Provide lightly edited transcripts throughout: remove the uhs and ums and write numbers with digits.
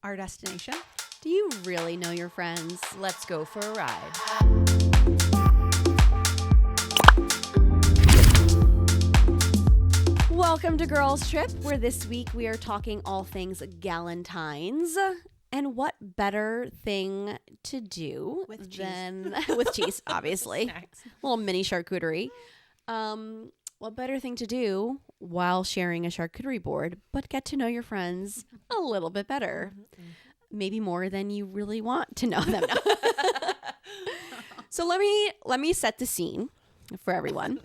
our destination. Do you really know your friends? Let's go for a ride. Welcome to Girls Trip, where this week we are talking all things Galentines. And what better thing to do With cheese. than with cheese, obviously. Snacks. Little mini charcuterie. What better thing to do while sharing a charcuterie board, but get to know your friends a little bit better. Maybe more than you really want to know them. So let me set the scene for everyone.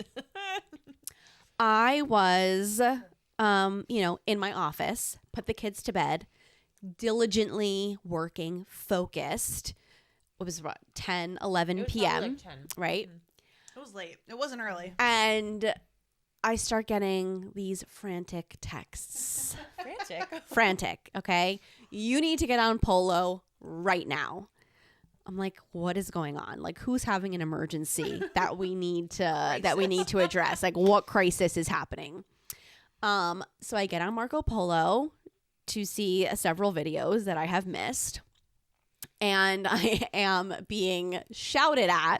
I was, in my office, put the kids to bed, diligently working, focused. It was about 10, 11 It was p.m., probably like 10. right? It was late. It wasn't early. And I start getting these frantic texts. Frantic, okay? You need to get on Polo right now. I'm like, what is going on? Like, who's having an emergency that we need to address? Like, what crisis is happening? So I get on Marco Polo to see several videos that I have missed, and I am being shouted at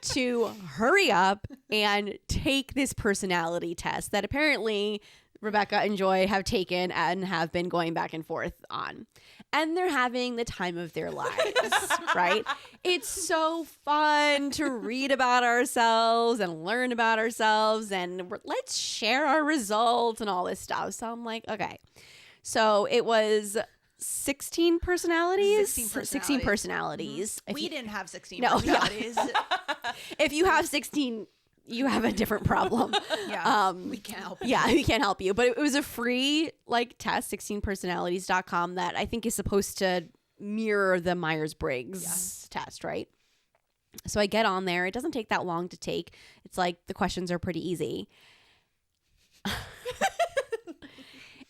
to hurry up and take this personality test that apparently Rebecca and Joy have taken and have been going back and forth on. And they're having the time of their lives, right? It's so fun to read about ourselves and learn about ourselves, and let's share our results and all this stuff. So I'm like, okay. So it was 16 personalities? 16 personalities. We didn't have 16 No, personalities. If you have 16, you have a different problem. Yeah, we can't help you. Yeah, we can't help you. But it was a free test, 16personalities.com, that I think is supposed to mirror the Myers-Briggs test, right? So I get on there. It doesn't take that long to take. It's like the questions are pretty easy.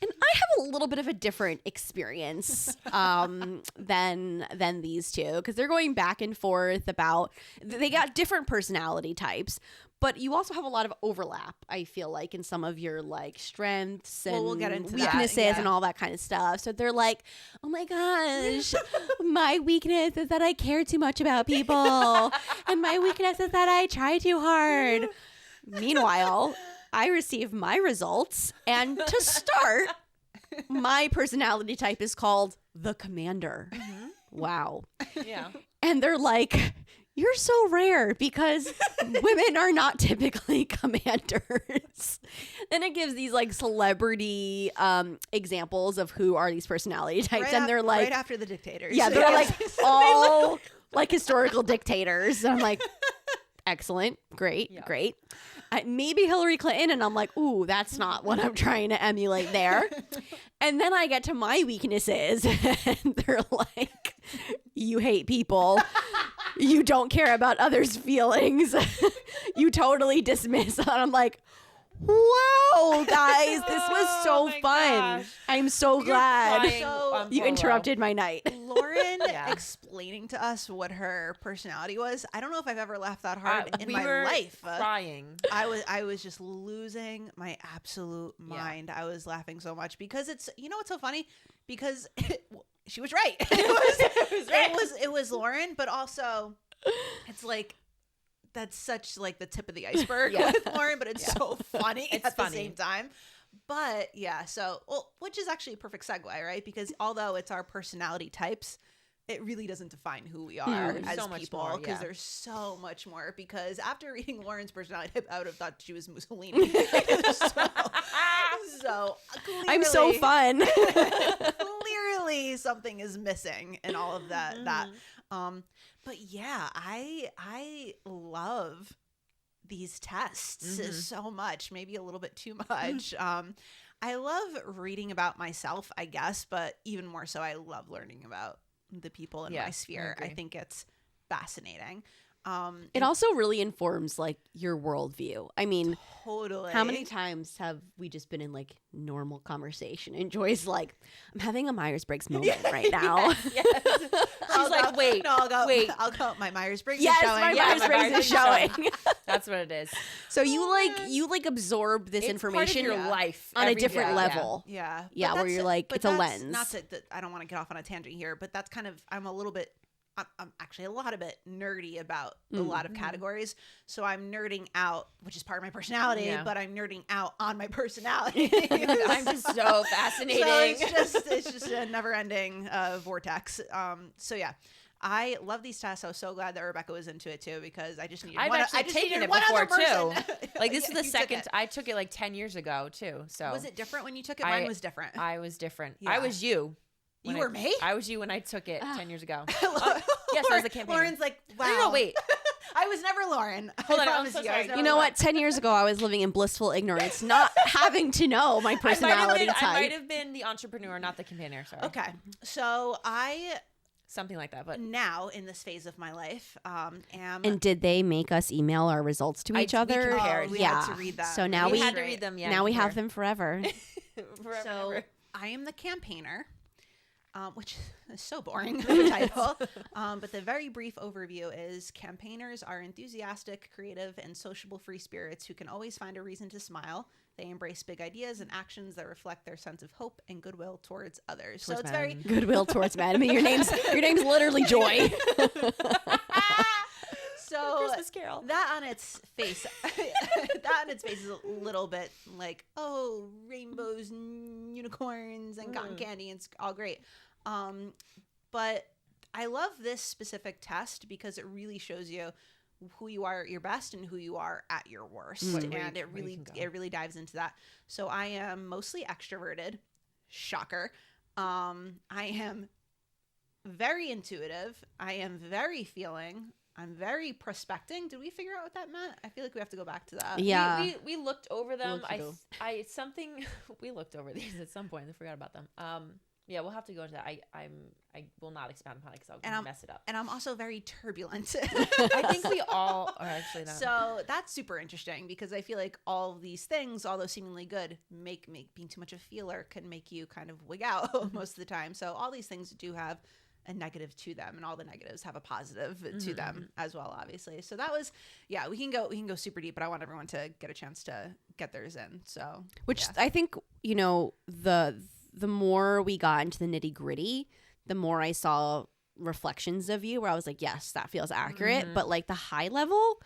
And I have a little bit of a different experience than these two, because they're going back and forth about, they got different personality types, but you also have a lot of overlap, I feel like, in some of your strengths and we'll get into weaknesses that, yeah. and all that kind of stuff. So they're like, oh my gosh, my weakness is that I care too much about people, and my weakness is that I try too hard. Meanwhile, I receive my results, and to start, my personality type is called the Commander. Wow. Yeah. And they're like, you're so rare because women are not typically commanders. Then it gives these celebrity examples of who are these personality types. And they're like, right after the dictators. yeah, they're all historical dictators. And I'm like, excellent. Great. Yeah. Great. Maybe Hillary Clinton, and I'm like, ooh, that's not what I'm trying to emulate there. And then I get to my weaknesses, and they're like, you hate people. You don't care about others' feelings. You totally dismiss. And I'm like, wow, guys, this was so my fun. gosh. I'm so glad crying So on you Polo. interrupted my night. Lauren Yeah. explaining to us what her personality was. I don't know if I've ever laughed that hard in we my were life. crying. I was just losing my absolute mind. I was laughing so much because it's, what's so funny? Because she was right. It was Lauren, but also it's like, that's such the tip of the iceberg with Lauren, but it's so funny at the same time. But yeah, which is actually a perfect segue, right? Because although it's our personality types, it really doesn't define who we are as so much people, more, because yeah. there's so much more. Because after reading Lauren's personality type, I would have thought she was Mussolini. so clearly, I'm so fun. clearly something is missing in all of that. But yeah, I love these tests so much, maybe a little bit too much. I love reading about myself, I guess, but even more so, I love learning about the people in my sphere. I think it's fascinating. It also really informs like your worldview. I mean, totally. how many times have we just been in like normal conversation and Joy's like, I'm having a Myers-Briggs moment right now. Yes. She's like, wait, no, wait. I'll go. My Myers-Briggs Yes, is showing. my Yeah, Myers-Briggs is showing. That's what it is. So you like absorb this It's information part of your life on a every different day. level. Yeah. Yeah, But where that's- you're like, but it's a that's lens. Not that I don't want to get off on a tangent here, but that's kind of, I'm actually a lot of bit nerdy about a lot of categories. So I'm nerding out, which is part of my personality, Yeah. but I'm nerding out on my personality. I'm just so fascinating. So it's just a never ending vortex. So yeah. I love these tests. I was so glad that Rebecca was into it too, because I just needed I've actually taken it one before other person. too. Like this is Yeah, the you took second. it. I took it like 10 years ago too. So Was it different when you took it? Mine was different. I was different. Yeah. I was you. You when were me? I was you when I took it 10 years ago. Yes, I was a campaigner. Lauren's like, wow. No, wait. I was never Lauren. Hold I on, I'm promise so you. I sorry. was never You know Lauren. what? 10 years ago, I was living in blissful ignorance, not having to know my personality I type. might have been the entrepreneur, not the campaigner. Sorry. Okay. So I Something like that. But now in this phase of my life am And did they make us email our results to each we other? compared. we yeah. had to read that. So now we we had to read them. Yeah. now we have compare. them forever. So I am the campaigner, which is so boring of a title. But the very brief overview is campaigners are enthusiastic, creative, and sociable free spirits who can always find a reason to smile. They embrace big ideas and actions that reflect their sense of hope and goodwill towards others. So Towards it's very Goodwill towards men. I mean, your name's literally Joy. so Christmas Carol. that on its face is a little bit like, oh, rainbows and unicorns and cotton candy, and it's all great. But I love this specific test because it really shows you who you are at your best and who you are at your worst. And it really dives into that. So I am mostly extroverted. Shocker. I am very intuitive. I am very feeling. I'm very prospecting. Did we figure out what that meant? I feel like we have to go back to that. Yeah. We looked over them. Looked We looked over these at some point. I forgot about them. Yeah, we'll have to go into that. I will not expand upon it because I'll mess it up. And I'm also very turbulent. I think we all are actually not. So that's super interesting because I feel like all of these things, although seemingly good, make being too much of a feeler can make you kind of wig out most of the time. So all these things do have a negative to them, and all the negatives have a positive to them as well, obviously. So that was, yeah, we can go super deep, but I want everyone to get a chance to get theirs in. So Which yeah. I think, you know, the more we got into the nitty gritty, the more I saw reflections of you where I was like, yes, that feels accurate. But like the high level,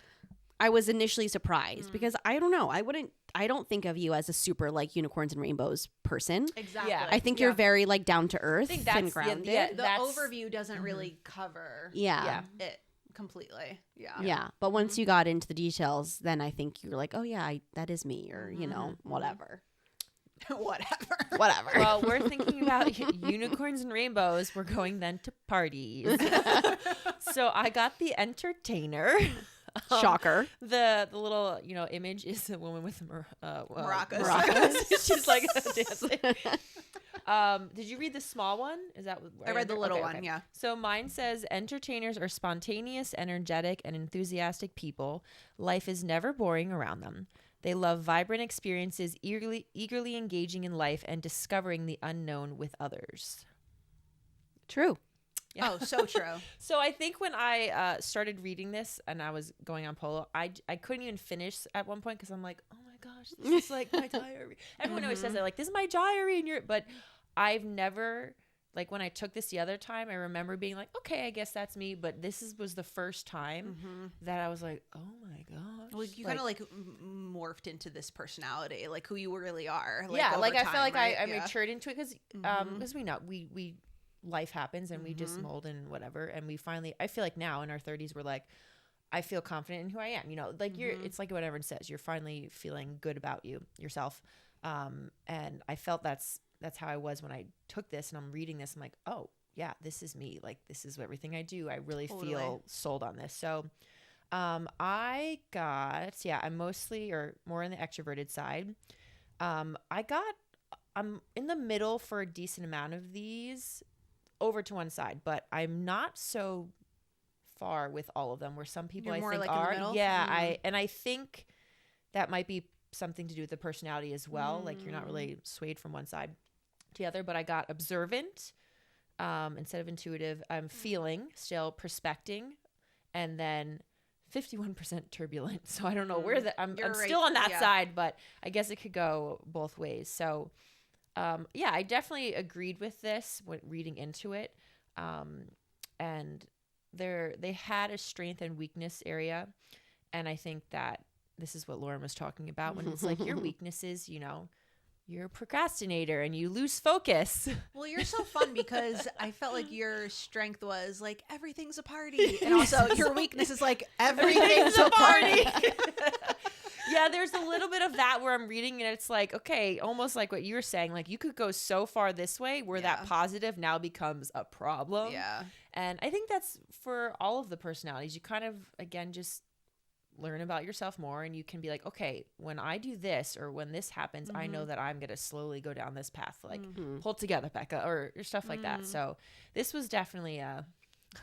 I was initially surprised because I don't know. I don't think of you as a super like unicorns and rainbows person. Exactly. Yeah. I think you're very like down to earth think and that's- grounded. yeah, The overview doesn't really cover Yeah. it completely. Yeah. Yeah. But once you got into the details, then I think you're like, oh yeah, that is me, or you know, whatever. Whatever. Well, we're thinking about unicorns and rainbows. We're going then to parties. So I got the entertainer. Shocker. The little image is a woman with maracas. She's like dancing. Did you read the small one? Is that I read the little one. Yeah. So mine says entertainers are spontaneous, energetic, and enthusiastic people. Life is never boring around them. They love vibrant experiences, eagerly engaging in life and discovering the unknown with others. True. Yeah. Oh, so true. So I think when I started reading this and I was going on Polo, I couldn't even finish at one point because I'm like, oh my gosh, this is like my diary. Everyone always says that, like, this is my diary, but I've never, like, when I took this the other time, I remember being like, okay, I guess that's me. But this was the first time that I was like, oh my gosh. Well, you kind of like morphed into this personality, like who you really are. Like, yeah, over like I time, felt like right? I matured into it because we know we life happens and we just mold and whatever, and we finally, I feel like now in our 30s we're like, I feel confident in who I am, like it's like what everyone says, you're finally feeling good about yourself, and I felt that's how I was when I took this, and I'm reading this, I'm like, oh yeah, this is me, like this is everything I do, I really feel sold on this. So I'm mostly or more on the extroverted side. I'm in the middle for a decent amount of these, over to one side, but I'm not so far with all of them, where some people You're I more think like in the are. middle? Yeah, I think that might be something to do with the personality as well. Like you're not really swayed from one side to the other, but I got observant instead of intuitive. I'm feeling, still prospecting, and then 51% turbulent. So I don't know where I'm You're right. still on that Yeah. side, but I guess it could go both ways. So yeah, I definitely agreed with this when reading into it. And they had a strength and weakness area. And I think that this is what Lauren was talking about when it's like your weaknesses, you know, you're a procrastinator and you lose focus. Well, you're so fun because I felt like your strength was like everything's a party, and also your weakness is like everything's a party. Yeah, there's a little bit of that where I'm reading and it's like, okay, almost like what you were saying, like you could go so far this way where that positive now becomes a problem. Yeah. And I think that's for all of the personalities. You kind of, again, just learn about yourself more and you can be like, okay, when I do this or when this happens, I know that I'm going to slowly go down this path. Like, hold together, Becca, or stuff like that. So this was definitely a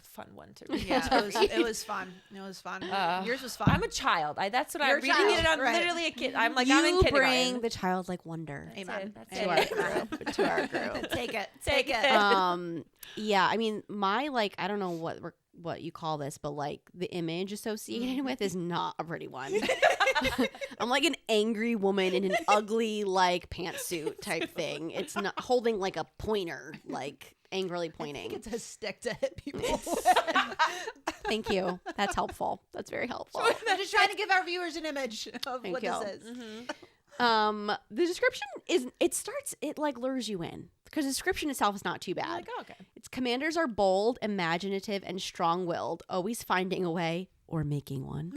fun one to read. Yeah, it was fun. It was fun. Yours was fun. I'm a child. That's what You're I'm a reading it. And child, I'm right. literally a kid. I'm like, you I'm in kindergarten. bring the childlike wonder Amen. That's to it. our group. To our group. Take it. Yeah, I mean, my like, I don't know what you call this, but like the image associated with is not a pretty one. I'm like an angry woman in an ugly like pantsuit type thing. It's not holding like a pointer, like angrily pointing. It's a stick to hit people. Thank you. That's helpful. That's very helpful. I'm just trying to give our viewers an image of Thank what you. this is. The description it like lures you in because the description itself is not too bad. Like, oh, okay. Its commanders are bold, imaginative, and strong-willed, always finding a way or making one.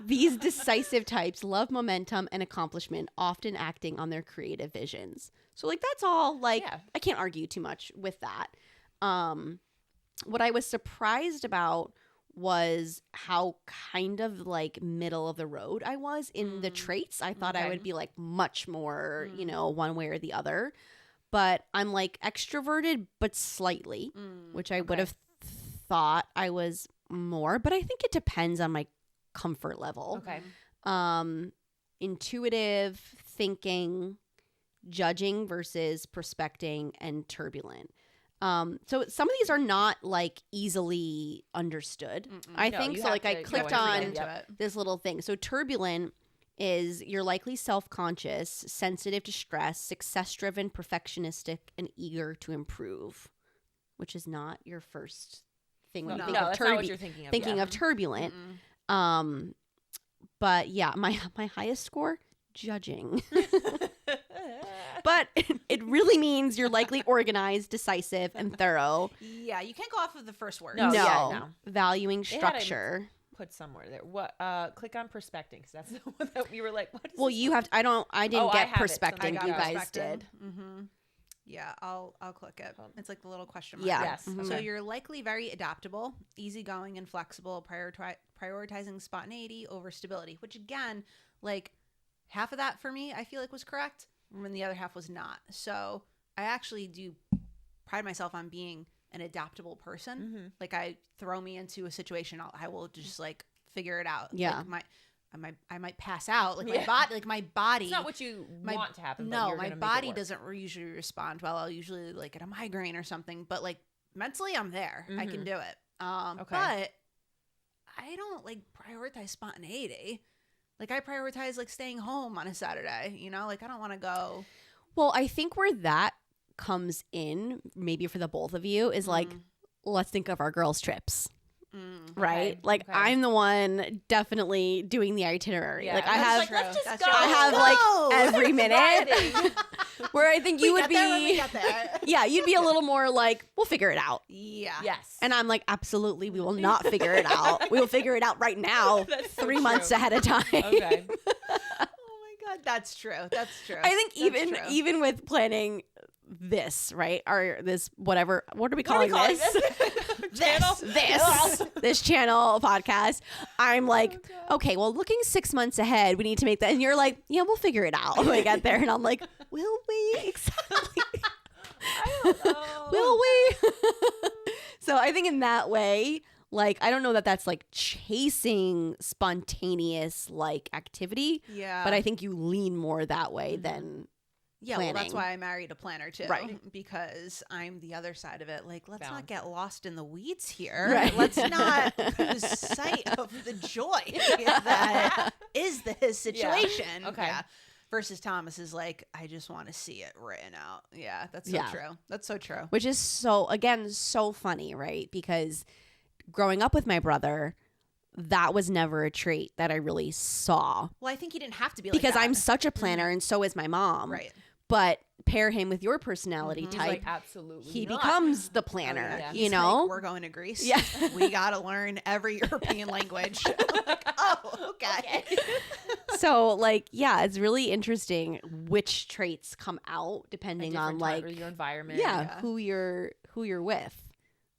These decisive types love momentum and accomplishment, often acting on their creative visions. So like that's all like I can't argue too much with that. What I was surprised about was how kind of like middle of the road I was in the traits. I thought I would be like much more, you know, one way or the other. But I'm like extroverted, but slightly, which I would have thought I was more. But I think it depends on my comfort level. Okay. Intuitive, thinking, judging versus prospecting, and turbulent. So some of these are not like easily understood. I think so. Like I clicked on this little thing. So turbulent is you're likely self-conscious, sensitive to stress, success-driven, perfectionistic, and eager to improve, which is not your first thing when you think of that's not what you're thinking of. Thinking of turbulent. But yeah, my highest score, judging. But it really means you're likely organized, decisive, and thorough. Yeah, you can't go off of the first word. No. Valuing structure. Put somewhere there. What? Click on prospecting because that's the one that we were like. What is Well, this you one? have. I didn't get prospecting. I got You guys prospecting. did. Yeah, I'll click it. It's like the little question mark. Yeah. Yes. So Okay. you're likely very adaptable, easygoing, and flexible, prioritizing spontaneity over stability, which again, like half of that for me, I feel like was correct, when the other half was not. So I actually do pride myself on being an adaptable person. Like I throw me into a situation, I will just like figure it out. Yeah. Like I might pass out. Like my body. It's not what you want to happen. But No, you're my gonna make it body work. doesn't usually respond well. I'll usually like get a migraine or something, but like mentally I'm there. I can do it. Okay. But I don't like prioritize spontaneity. Like I prioritize like staying home on a Saturday, you know? Like I don't want to go. Well, I think where that comes in, maybe for the both of you, is like, let's think of our girls' trips. Right? Okay, Like okay. I'm the one definitely doing the itinerary. Yeah, like I and have it's like, let's just That's go. true. I have like every minute where I think you would be We get there. yeah, you'd be a little more like, we'll figure it out. Yeah. Yes. And I'm like, absolutely, we will not figure it out. We will figure it out right now, That's so 3 true. months ahead of time. Okay. Oh my God. That's true. That's true. I think That's true. even with planning this, right? Or this whatever, what are we What are calling we calling this? Channel? This channel podcast. I'm like, okay, well, looking 6 months ahead, we need to make that. And you're like, yeah, we'll figure it out when we get there. And I'm like, will we? Exactly. I don't know. Will we? So I think in that way, Like, I don't know that that's like chasing spontaneous like activity. Yeah. But I think you lean more that way than planning. Well, that's why I married a planner too. Right. Because I'm the other side of it. Like, let's Balance. not get lost in the weeds here. Right. Let's not lose sight of the joy that is this situation. Yeah. Okay. Yeah. Versus Thomas is like, I just want to see it written out. Yeah, that's so true. That's so true. Which is so, again, so funny, right? Because growing up with my brother, that was never a trait that I really saw. Well, I think he didn't have to be because like that. I'm such a planner and so is my mom. Right. But pair him with your personality He's type. like, absolutely He not. becomes the planner, yeah. He's you know? like, we're going to Greece. Yeah. We got to learn every European language. I'm like, oh, okay. So, like, yeah, it's really interesting which traits come out depending on, like, or your environment. yeah, who you're with.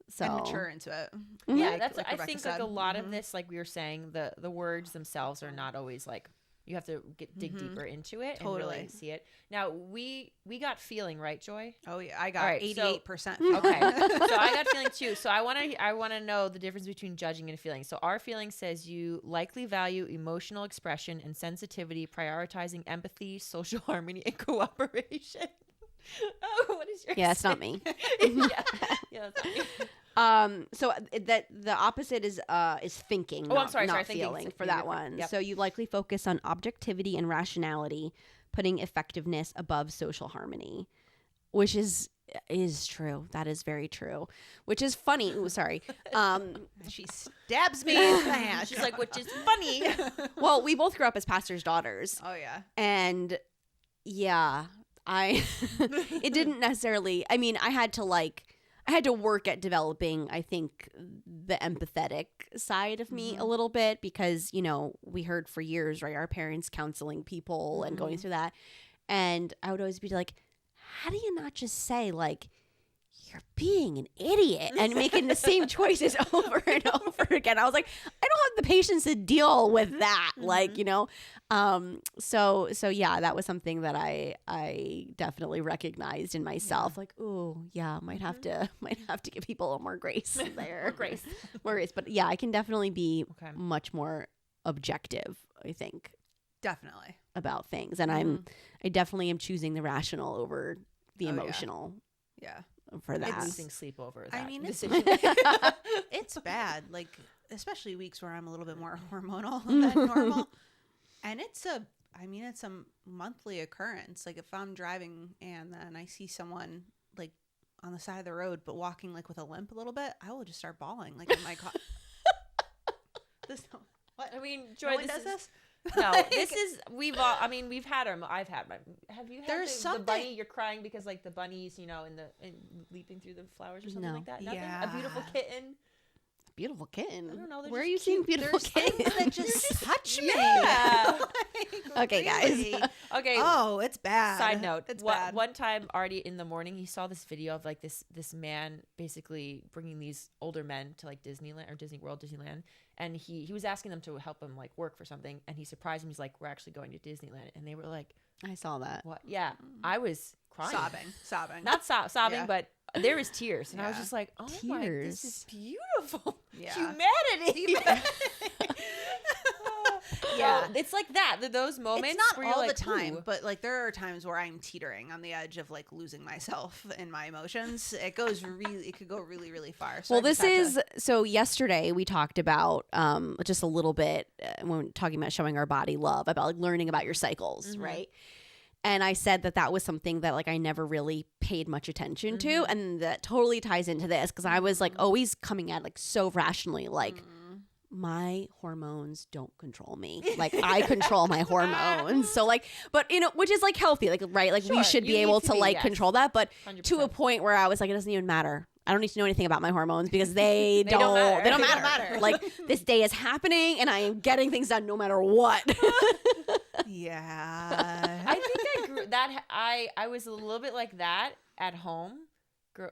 So And mature into it. Yeah, Like- that's. like I Rebecca think said. like a lot of this, like we were saying, the words themselves are not always like you have to dig deeper into it and really Totally. see it. Now we got feeling, right, Joy? Oh yeah, I got All right, 88%. Okay, so I got feeling too. So I want to know the difference between judging and feeling. So our feeling says you likely value emotional expression and sensitivity, prioritizing empathy, social harmony, and cooperation. Oh, what is your? yeah, it's not me. yeah, that's not me. So that the opposite is thinking. Oh, I'm not, sorry, not thinking. feeling for Thinking that different. one. Yep. So you likely focus on objectivity and rationality, putting effectiveness above social harmony, which is true. That is very true. Which is funny. Ooh, sorry. She stabs me in the hand. She's like, which is funny. Well, we both grew up as pastors' daughters, Oh yeah. and yeah, it didn't necessarily. I mean, I had to work at developing, I think, the empathetic side of me a little bit because, you know, we heard for years, right, our parents counseling people and going through that. And I would always be like, how do you not just say, like, you're being an idiot and making the same choices over and over again? I was like, I don't have the patience to deal with that. Like, you know, so yeah, that was something that I definitely recognized in myself. Like, oh yeah, might have to give people a little more grace there. more grace. But yeah, I can definitely be much more objective, I think, Definitely. about things. And I definitely am choosing the rational over the emotional Yeah. for that. Losing sleep over that. I mean, decision. It's bad. Like, especially weeks where I'm a little bit more hormonal than normal. And it's a monthly occurrence. Like, if I'm driving and then I see someone like on the side of the road, but walking like with a limp a little bit, I will just start bawling like in my car. What? I mean, No Joy, one does this? No, Like- this is we've all. I mean, we've had them. I've had my. Have you had There's the something- bunny? You're crying because like the bunnies, you know, and leaping through the flowers or something No. like that. Nothing? Yeah. A beautiful kitten. Beautiful kitten. I don't know, they're Where are just you seeing cute. beautiful There's things kittens? that just touch me. Yeah. Like, Okay, guys. really? Okay. Oh, it's bad. Side note: It's bad. One time, already in the morning, he saw this video of like this man basically bringing these older men to like Disneyland or Disney World, Disneyland, and he was asking them to help him like work for something, and he surprised him. He's like, "We're actually going to Disneyland," and they were like, I saw that. "What?" Yeah, I was crying, sobbing. not sobbing, Yeah. but there was tears, and I was Yeah. just like, "Oh my, this Tears. is beautiful, Yeah. humanity." Yeah. So it's like that. Those moments. It's not where you're all like, the time, "Ooh." but like there are times where I'm teetering on the edge of like losing myself in my emotions. It could go really, really far. So Well, I just this have is so. Yesterday we talked about just a little bit when we were talking about showing our body love, about like learning about your cycles, right? And I said that was something that like I never really paid much attention to, and that totally ties into this because I was like always coming at like so rationally, like my hormones don't control me, like I control my hormones. So like, but you know, which is like healthy, like right, like we Sure, should you be need able to to be, like yes. control that, but to a 100%. point where I was like, it doesn't even matter. I don't need to know anything about my hormones because they don't matter. they don't They don't matter. matter. Like this day is happening and I am getting things done no matter what. Yeah. I think I grew that. I was a little bit like that at home,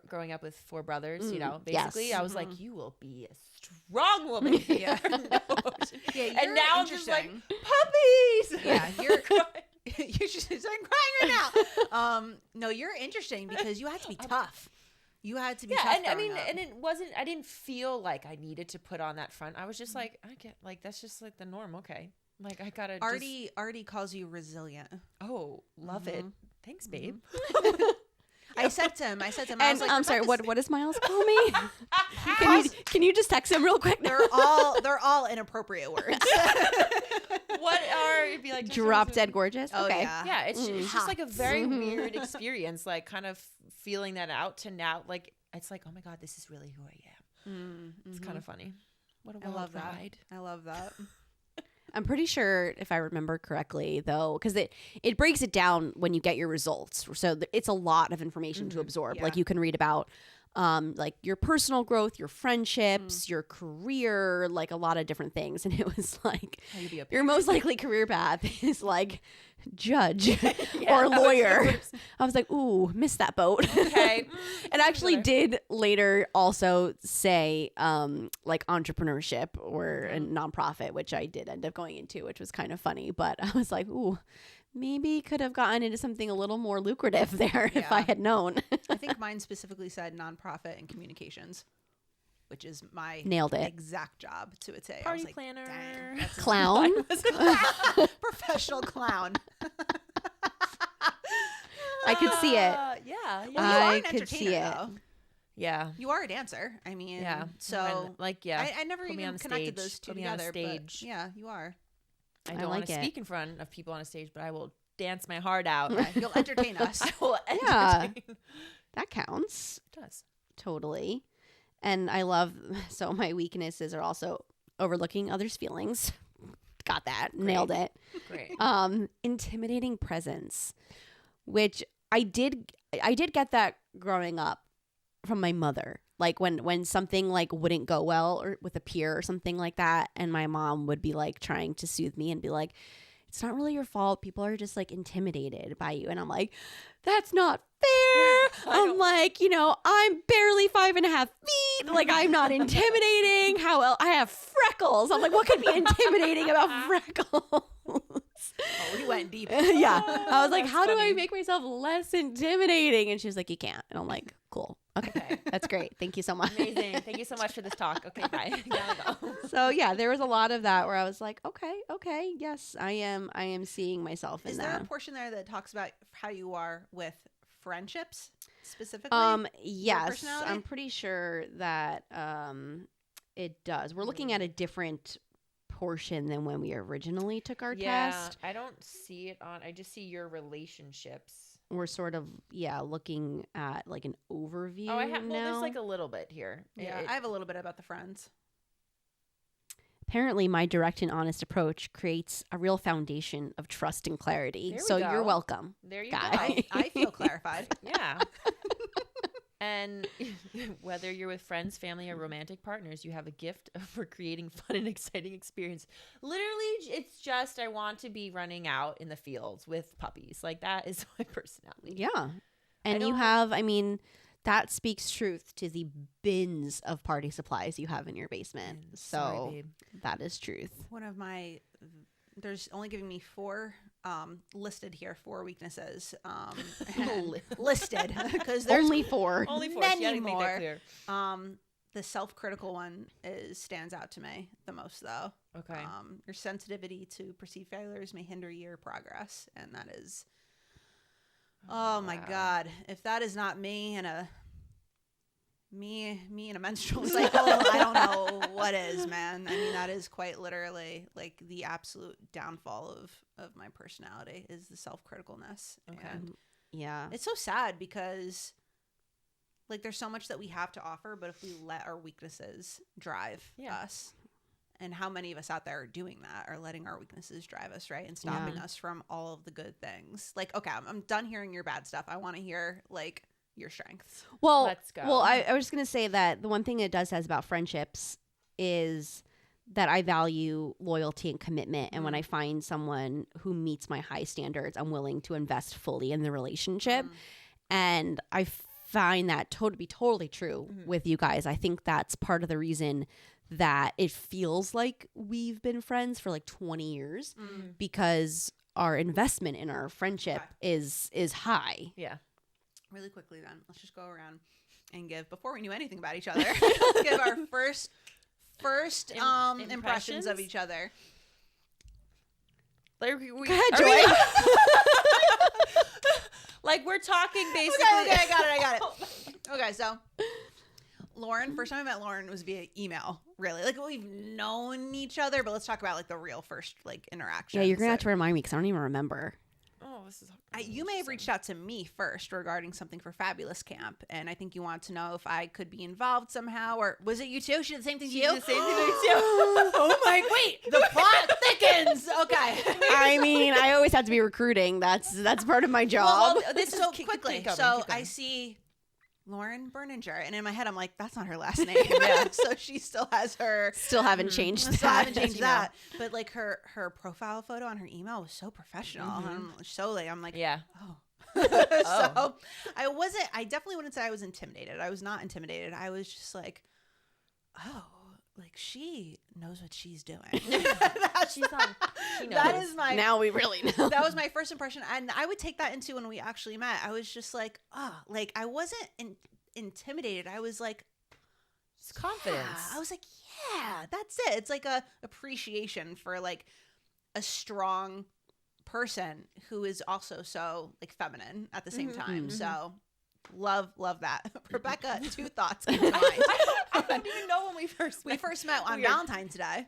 growing up with four brothers. You know, basically, yes. I was like, "You will be a strong woman." Here. Yeah. And you're now I'm just like, interesting. puppies. Yeah, you're you should start crying right now. No, you're interesting because you have to be tough. You had to be tough and I mean, up. and it wasn't. I didn't feel like I needed to put on that front. I was just like, I get like that's just like the norm. Okay, like I gotta. Artie calls you resilient. Oh, love it. Thanks, babe. I said to him, I was like, I'm sorry, what does Miles call me? Can you just text him real quick? They're all inappropriate words. What are it'd be like drop dead gorgeous? Oh, okay. Yeah, it's just like a very weird experience, like kind of feeling that out to now, like it's like, oh my God, this is really who I am. It's kind of funny. What a wild ride. I love that. I'm pretty sure, if I remember correctly, though, because it breaks it down when you get your results. So it's a lot of information to absorb. Yeah. Like you can read about like your personal growth, your friendships, your career, like a lot of different things. And it was like your most likely career path is like judge or lawyer. I was like, ooh, missed that boat. Okay. It actually did later also say like entrepreneurship or a nonprofit, which I did end up going into, which was kind of funny. But I was like, ooh, maybe could have gotten into something a little more lucrative there if I had known. I think mine specifically said nonprofit and communications, which is my Nailed it. exact job to a T. Party I was like, planner. dang, that's Clown. professional clown. I could see it. Yeah. Well, you are I an could see entertainer, it. though. Yeah. You are a dancer. I mean, Yeah. So I never Put me even on connected stage. those two Put me on a together. stage. But yeah, you are. I I don't like want to it. speak in front of people on a stage, but I will dance my heart out. You'll entertain us. I will Yeah. entertain. That counts. It does. Totally. And I love, so my weaknesses are also overlooking others' feelings. Got that. Nailed it. Great. Intimidating presence, which I did get that growing up from my mother. Like when something like wouldn't go well or with a peer or something like that, and my mom would be like trying to soothe me and be like, it's not really your fault. People are just like intimidated by you. And I'm like, that's not fair. I'm like, I'm barely 5.5 feet. Like, I'm not intimidating. How else? I have freckles. I'm like, what could be intimidating about freckles? Oh, we went deep. Yeah. I was like, That's how do I funny. make myself less intimidating? And she was like, you can't. And I'm like, cool. Okay. That's great. Thank you so much. Amazing. Thank you so much for this talk. Okay, bye. Gotta go. So yeah, there was a lot of that where I was like, okay, yes, I am seeing myself in Is there that. a portion there that talks about how you are with friendships specifically? Yes, personality? I'm pretty sure that it does. We're looking at a different portion than when we originally took our test. I don't see it on. I just see your relationships. We're sort of looking at like an overview. Oh, I have. now. Well, there's like a little bit here. Yeah, I have a little bit about the friends. Apparently, my direct and honest approach creates a real foundation of trust and clarity. There we So go. you're welcome. There you guy. go. I feel clarified. Yeah. And whether you're with friends, family, or romantic partners, you have a gift for creating fun and exciting experience. Literally, it's just I want to be running out in the fields with puppies. Like that is my personality. Yeah. And you have, that speaks truth to the bins of party supplies you have in your basement. Sorry, So babe. that is truth. One of my, there's only giving me 4 listed here, 4 weaknesses. Listed because there's Only 4. Only 4. many She had to make that more. clear. The self-critical one stands out to me the most, though. Okay. Your sensitivity to perceived failures may hinder your progress, and that is. Oh my wow. God! If that is not me in a menstrual cycle, I don't know what is, man. I mean, that is quite literally like the absolute downfall of my personality is the self-criticalness. Okay. And Yeah. it's so sad because like there's so much that we have to offer, but if we let our weaknesses drive us, and how many of us out there are doing that, are letting our weaknesses drive us, right? And stopping us from all of the good things. Like, okay, I'm done hearing your bad stuff. I want to hear like your strengths. Well, Let's go. Well, I was just going to say that the one thing it does has about friendships is that I value loyalty and commitment. And when I find someone who meets my high standards, I'm willing to invest fully in the relationship. And I find that to be totally true with you guys. I think that's part of the reason that it feels like we've been friends for like 20 years because our investment in our friendship is high. Yeah. Really quickly then, let's just go around. and give, before we knew anything about each other, give our first impressions of each other. Like, Go ahead, Joy. Like, we're talking basically. Okay, I got it. Okay, so Lauren, first time I met Lauren was via email, really. Like, we've known each other, but let's talk about, like, the real first, like, interaction. Yeah, you're going to have to remind me because I don't even remember. Oh, this is. You may have reached out to me first regarding something for Fabulous Camp, and I think you wanted to know if I could be involved somehow, or was it you too? She did the same thing to you? She did the same thing to me too. Oh my, wait, the plot thickens. Okay. I mean, I always have to be recruiting. That's part of my job. Well, this is quickly. So I see Lauren Berninger, and in my head I'm like, that's not her last name. Yeah. So she still has her. Still haven't changed that. Still haven't changed that. But like her profile photo on her email was so professional. I'm like, yeah. Oh. So I definitely wouldn't say I was intimidated. I was not intimidated. I was just like, oh, like she knows what she's doing. She knows. That is my. Now we really know. That was my first impression, and I would take that into when we actually met. I was just like, like I wasn't intimidated. I was like, it's confidence. Yeah. I was like, yeah, that's it. It's like a appreciation for like a strong person who is also so like feminine at the same time. So love that. Rebecca, 2 thoughts came to mind. I don't even know when we first met on Galentine's Day.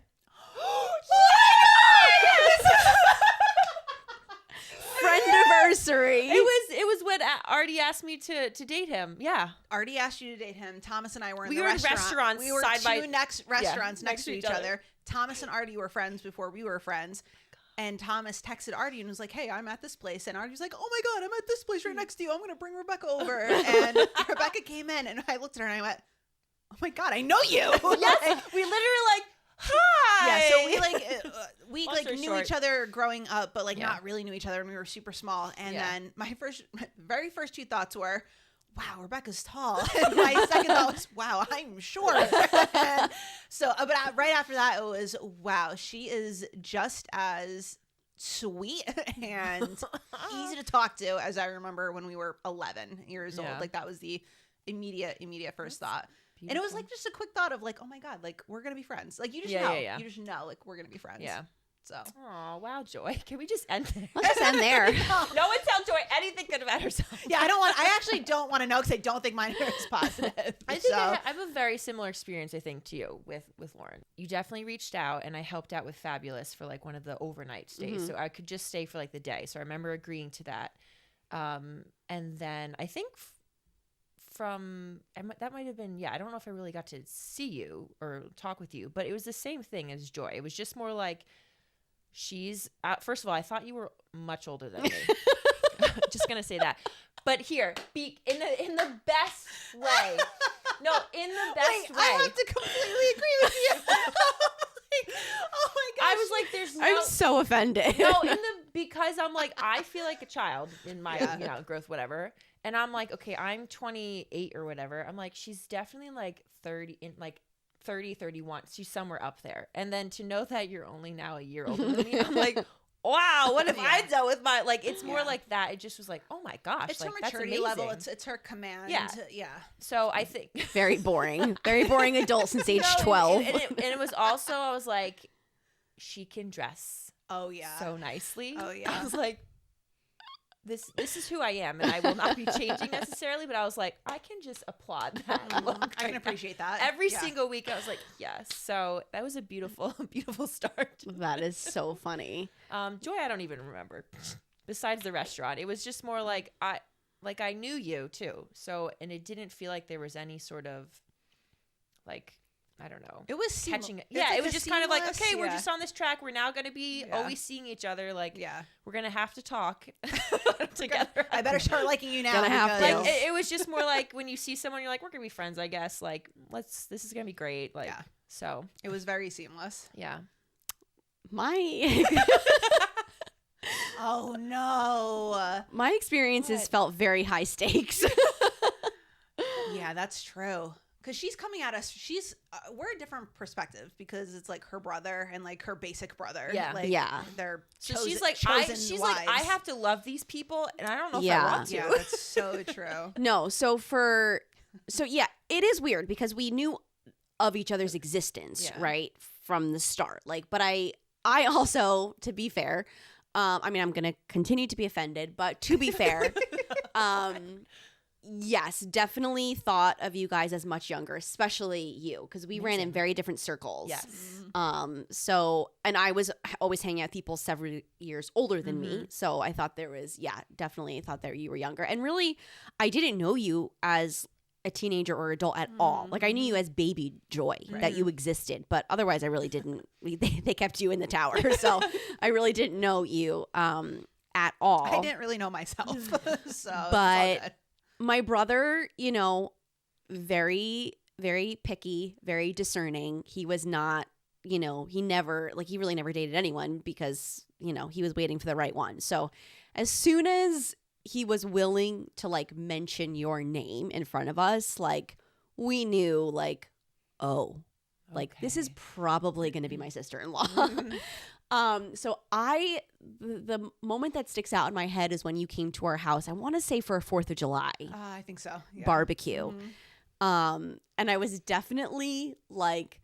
Friendiversary. It was when Artie asked me to date him. Yeah. Artie asked you to date him. Thomas and I were in we the were restaurant. In restaurants. We were restaurants next to each other. other. Thomas and Artie were friends before we were friends. And Thomas texted Artie and was like, hey, I'm at this place. And Artie was like, oh my God, I'm at this place right next to you. I'm going to bring Rebecca over. And Rebecca came in and I looked at her and I went, oh my God, I know you. Yes. We literally like, hi. Yeah. So we knew short. each other growing up, but like not really knew each other. And we were super small. And then my very first 2 thoughts were, wow, Rebecca's tall. And my second thought was, wow, I'm short. But right after that, it was, wow, she is just as sweet and easy to talk to as I remember when we were 11 years old. Like that was the immediate first thought. Beautiful. And it was like just a quick thought of like, oh my God, like we're going to be friends. Like you just know. Yeah. You just know like we're going to be friends. Yeah. So. Oh, wow, Joy. Can we just end there? Let's just end there. No one tell Joy anything good about herself. Yeah, I actually don't want to know because I don't think mine is positive. I think I have a very similar experience, I think, to you with Lauren. You definitely reached out, and I helped out with Fabulous for like one of the overnight stays. So I could just stay for like the day. So I remember agreeing to that. And then I think that might have been, I don't know if I really got to see you or talk with you, but it was the same thing as Joy. It was just more like, she's first of all, I thought you were much older than me. Just gonna say that, but here, be in the best way. No, in the best way. I have to completely agree with you. Oh my gosh! I was like, "There's no." I'm so offended. No, because I'm like, I feel like a child in my growth, whatever, and I'm like, okay, I'm 28 or whatever. I'm like, she's definitely like 30 in like. 30, 31. She's somewhere up there. And then to know that you're only now a year older than me, I'm like, wow, what have I done with my, like, it's more like that. It just was like, oh my gosh. It's like, her maturity level. It's her command. Yeah. So I think. Very boring adult since age 12. And it was also, I was like, she can dress. Oh yeah. So nicely. Oh yeah. I was like, this is who I am, and I will not be changing necessarily, but I was like, I can just applaud that look. I can appreciate that. Every single week I was like, yes. So that was a beautiful, beautiful start. That is so funny. Joy, I don't even remember. Besides the restaurant, it was just more like I knew you too. So, and it didn't feel like there was any sort of like, I don't know. It was catching. It was just kind of like, okay, we're just on this track. We're now going to be always seeing each other. Like, we're going to have to talk together. I better start liking you now. Gonna have to. Like, it was just more like when you see someone, you're like, we're going to be friends, I guess. Like, this is going to be great. Like, so. It was very seamless. Yeah. Oh, no. My experiences felt very high stakes. Yeah, that's true. Because she's coming at us, we're a different perspective because it's like her brother and like her basic brother. Yeah. Like, they're so chosen, she's like, I have to love these people and I don't know if I want to. Yeah, that's so true. No, so for So yeah, it is weird because we knew of each other's existence, right, from the start. Like, but I also, to be fair, I mean, I'm gonna continue to be offended, but to be fair, yes, definitely thought of you guys as much younger, especially you, because we ran in very different circles. Yes. So, and I was always hanging out with people several years older than me. So I thought definitely thought that you were younger. And really, I didn't know you as a teenager or adult at all. Like, I knew you as baby Joy, that you existed, but otherwise I really didn't. They kept you in the tower. So I really didn't know you at all. I didn't really know myself. So, but my brother, you know, very, very picky, very discerning. He was not, you know, he really never dated anyone because, you know, he was waiting for the right one. So as soon as he was willing to like mention your name in front of us, like, we knew, like, oh, like, this is probably going to be my sister-in-law. So the moment that sticks out in my head is when you came to our house. I want to say for a 4th of July. I think so. Yeah. Barbecue. And I was definitely like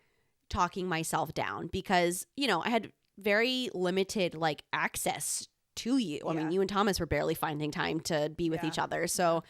talking myself down because, you know, I had very limited like access to you. I mean, you and Thomas were barely finding time to be with each other. So,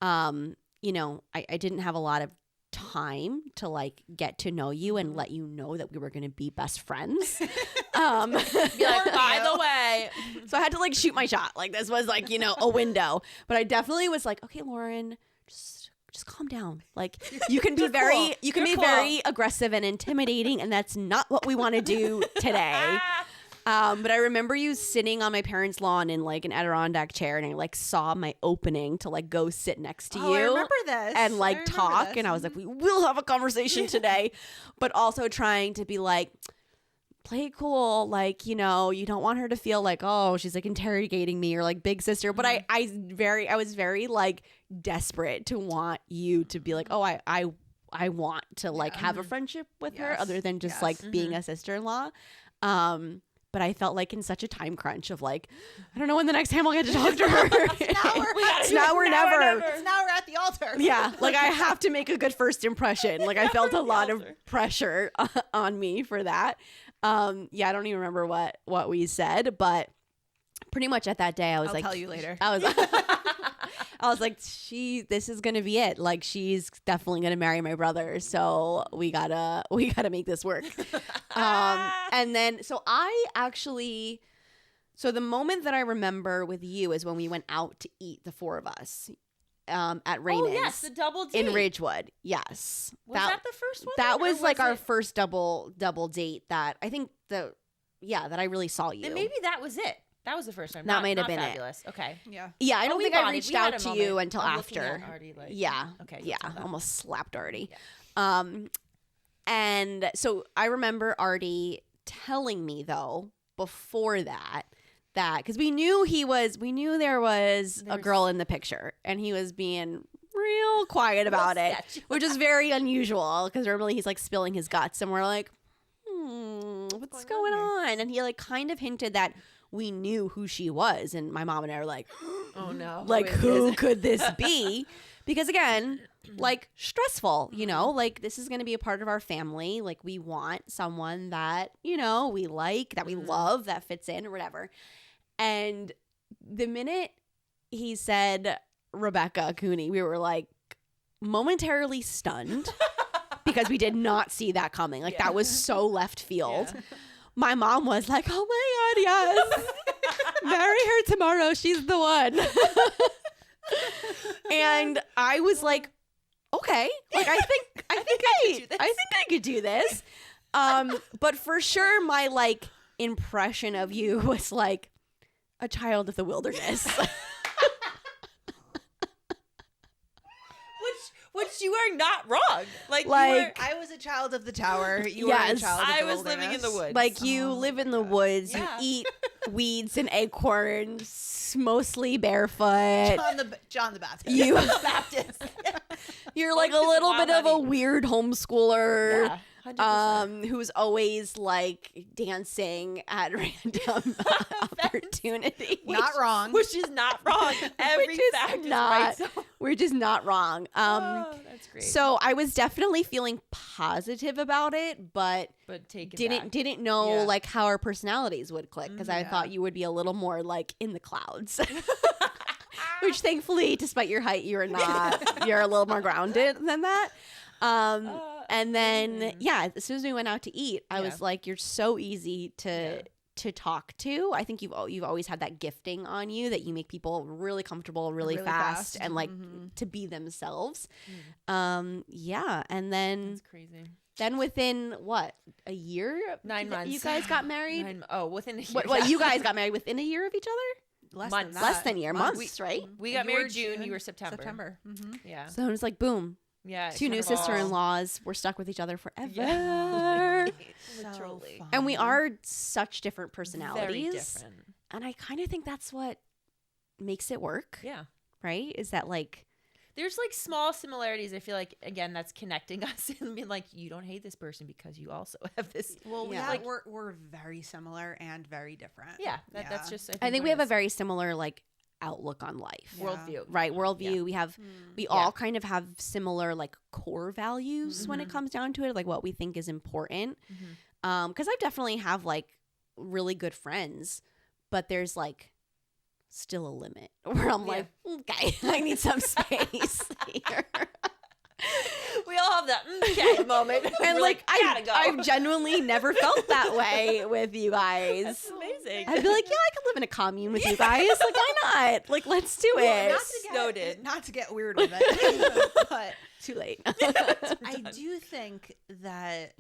you know, I didn't have a lot of time to like get to know you and let you know that we were going to be best friends. Be like, by the way. So I had to like shoot my shot. Like, this was like, you know, a window. But I definitely was like, okay, Lauren, just calm down. Like, you can be very aggressive and intimidating, and that's not what we want to do today. But I remember you sitting on my parents' lawn in like an Adirondack chair, and I like saw my opening to like go sit next to you. I remember this. And like talk. And I was like, we will have a conversation today. But also trying to be like, play it cool. Like, you know, you don't want her to feel like, oh, she's like interrogating me or like big sister. But I was very like desperate to want you to be like, oh, I want to like have a friendship with her other than just like being a sister-in-law. But I felt like in such a time crunch of like, I don't know when the next time I'll get to talk to her. It's now or never. It's now we're at the altar. Yeah. Like, I have to make a good first impression. Like, I felt a lot of pressure on me for that. Yeah, I don't even remember what we said, but pretty much at that day, I was I'll like, tell you later. I was like, this is going to be it. Like, she's definitely going to marry my brother. So we gotta make this work. And then, so the moment that I remember with you is when we went out to eat, the 4 of us, at Raymond's. Oh, yes, the double date. In Ridgewood. Yes. Was that the first one? That was like our first double date that I think that I really saw you. Then maybe that was it. That was the first time. That might have been fabulous. It. Okay. Yeah. Yeah, I don't think I reached out to you until I'm after. Artie, like, yeah. Okay. Yeah. Almost slapped Artie. Yeah. And so I remember Artie telling me though before that because we knew there was a girl in the picture and he was being real quiet about it, which is very unusual because normally he's like spilling his guts and we're like, what's going on? And he like kind of hinted that we knew who she was, and my mom and I were like, oh no, like, who could this be? Because again, like, stressful, you know, like, this is going to be a part of our family. Like, we want someone that, you know, we like, that we love, that fits in or whatever. And the minute he said Rebecca Cooney, we were like momentarily stunned because we did not see that coming. Like, that was so left field. Yeah. My mom was like, oh my God, yes. Marry her tomorrow. She's the one. And I was like, okay. Like, I think I could do this. But for sure my like impression of you was like a child of the wilderness. Which you are not wrong. Like I was a child of the tower. You were a child of the I was living in the woods. Like, you live in the woods. Yeah. You eat weeds and acorns, mostly barefoot. John the Baptist. You're like a little bit of a weird homeschooler. who's always like dancing at random opportunities. Not wrong. Which is not wrong. Every fact is right. We're just not wrong. That's great. So I was definitely feeling positive about it, but didn't know like how our personalities would click, because I thought you would be a little more like in the clouds. Which thankfully, despite your height, you're not. You're a little more grounded than that. And then, as soon as we went out to eat, I was like, you're so easy to talk to. I think you've always had that gifting on you that you make people really comfortable really fast and like to be themselves. And then that's crazy. Then within what, a year? 9 months. You guys got married? Within a year. What you guys got married within a year of each other? Less than a year. Months, right? We got married June. You were September. Yeah. So it was like, boom. Yeah. Two new sister-in-laws. We're stuck with each other forever. Yeah. Literally. And we are such different personalities. Very different. And I kind of think that's what makes it work. Yeah. Right? Is that like... There's like small similarities. I feel like, again, that's connecting us and being like, you don't hate this person because you also have this. Well, we're very similar and very different. Yeah. That's just, I think we have a very similar like outlook on life. Worldview. Right. Worldview. Yeah. We all kind of have similar like core values when it comes down to it, like what we think is important. Because I definitely have like really good friends, but there's like still a limit where I'm like, okay, I need some space here. We all have that okay moment. And like, I've genuinely never felt that way with you guys. That's amazing. I'd be like, yeah, I could live in a commune with you guys. Like, why not? Like, let's do it. Not to get weird with it, but too late. I do think that,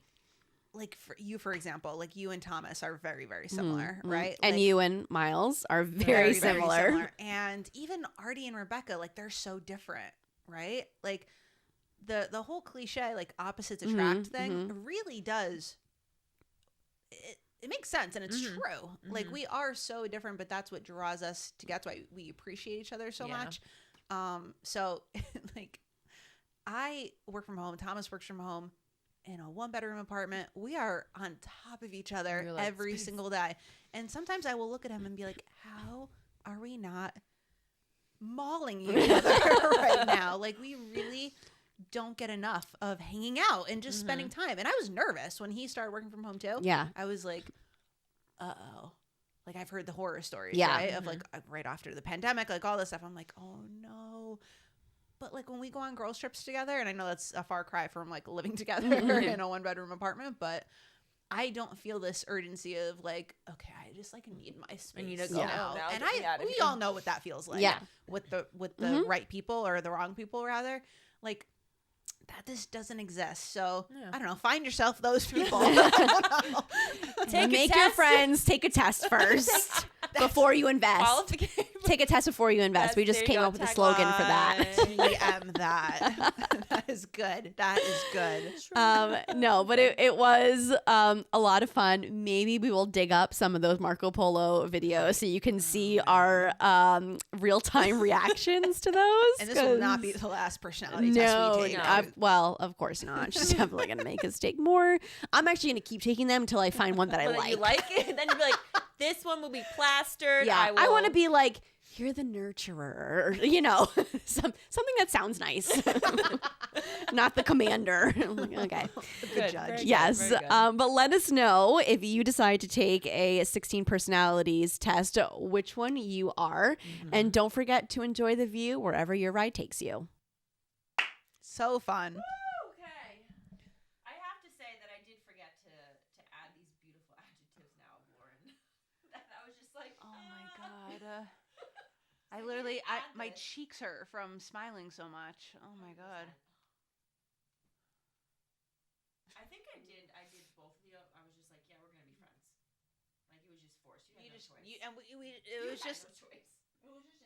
like, for example, like you and Thomas are very, very similar, right? And like, you and Miles are very similar. And even Artie and Rebecca, like, they're so different, right? Like, the whole cliche, like, opposites attract thing really does, it makes sense, and it's true. Like, we are so different, but that's what draws us together. That's why we appreciate each other so much. So, like, I work from home. Thomas works from home. In a 1-bedroom apartment, we are on top of each other every single day. And sometimes I will look at him and be like, how are we not mauling each other right now? Like, we really don't get enough of hanging out and just spending time. And I was nervous when he started working from home too. Yeah. I was like, uh-oh. Like, I've heard the horror stories, right? Of like right after the pandemic, like all this stuff. I'm like, oh no. But like when we go on girls trips together, and I know that's a far cry from like living together in a 1-bedroom apartment, but I don't feel this urgency of like, okay, I just like need my space. I need to go now. And we all know what that feels like. Yeah. With the right people or the wrong people rather. Like, that just doesn't exist. So I don't know. Find yourself those people. Make your friends. Take a test first before you invest. Take a test before you invest. We just came up with a slogan for that. TM that. That is good. That is good. No, but it was a lot of fun. Maybe we will dig up some of those Marco Polo videos so you can see our real-time reactions to those. And this will not be the last personality test we take. Well, of course not. She's definitely going to make us take more. I'm actually going to keep taking them until I find one that I like. You like it? Then you'll be like, this one will be plastered. Yeah, I want to be like, you're the nurturer, you know, something that sounds nice, not the commander. I'm like, okay, good judge. Yes, but let us know if you decide to take a 16 personalities test, which one you are, and don't forget to enjoy the view wherever your ride takes you. So fun. Okay. I have to say that I did forget to add these beautiful adjectives now, Lauren. that was just like, oh my God. My cheeks hurt from smiling so much. Oh my God. I think I did both of you. I was just like, yeah, we're gonna be friends. Like, it was just forced. You had no choice. It was just no choice. It was just